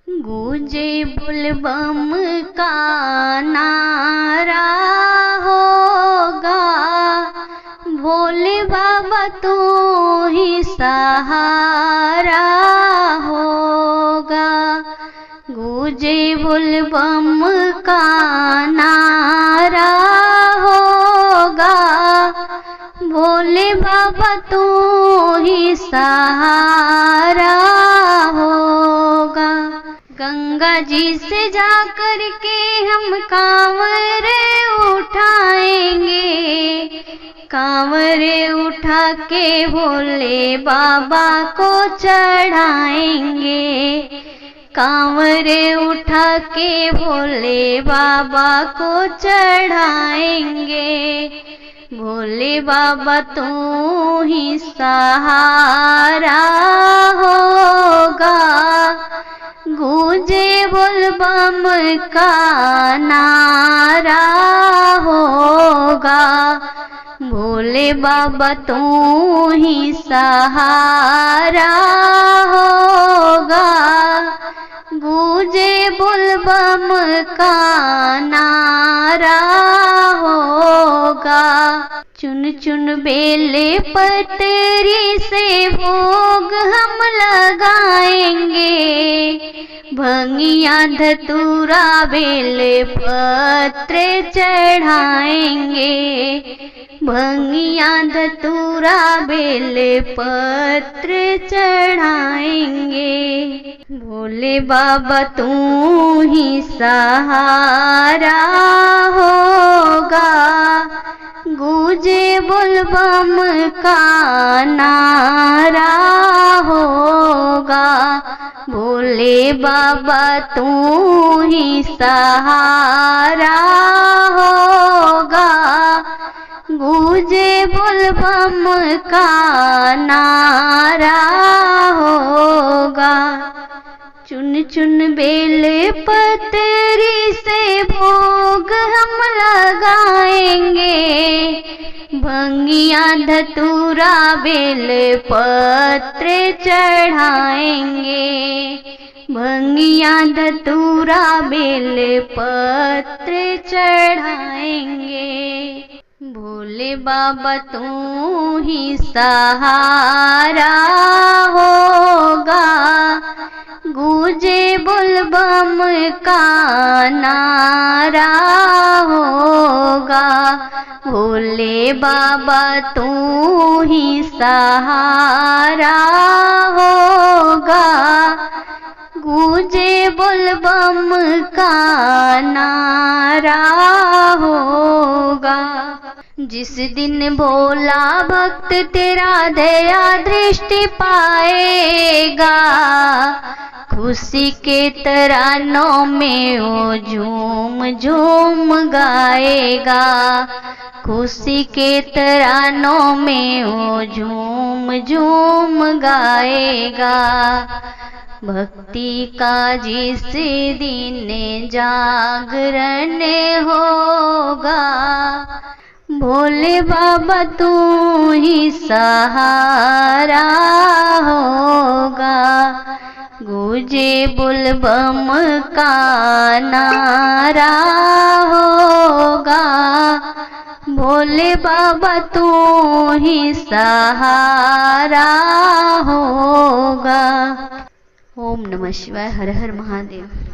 गूंजे बोलबम का नारा होगा, भोले बाबा तू ही सहारा होगा। गूंजे बोलबम का नारा होगा, भोले बाबा तू ही सहारा होगा। गंगा जी से जा कर के हम कांवर उठाएंगे, कांवर उठा के भोले बाबा को चढ़ाएंगे, कांवर उठा के भोले बाबा को चढ़ाएंगे। भोले बाबा तू ही सहारा होगा, गूंजे बोलबम का नारा होगा। भोले बाबा तू ही सहारा होगा, गूंजे बोलबम का नारा होगा। चुन चुन बेले पतरी से भोग हम लगाएंगे, भंगिया धतूरा बेल पत्र चढ़ाएंगे, भंगिया धतूरा बेल पत्र चढ़ाएंगे। भोले बाबा तू ही सहारा होगा, गूंजे बोलबम का नारा होगा। भोले बाबा तू ही सहारा होगा, गूंजे बोलबम का नारा होगा। चुन चुन बेल पतरी से भोग हम लगाएंगे, भंगिया धतूरा बेल पत्र चढ़ाएंगे, भंगिया धतूरा बेल पत्र चढ़ाएंगे। भोले बाबा तू ही सहारा होगा, गूंजे बोलबम का नारा होगा। भोले बाबा तू ही सहारा होगा, गूंजे बोलबम का नारा होगा। जिस दिन भोला भक्त तेरा दया दृष्टि पाएगा, खुशी के तरानों में वो झूम झूम गाएगा, खुशी के तरानों में वो झूम झूम गाएगा। भक्ति का जिस दिन जागरण होगा, भोले बाबा तू ही सहारा होगा, गूंजे बोलबम का नारा होगा। भोले बाबा तू ही सहारा होगा। ओम नमः शिवाय। हर हर महादेव।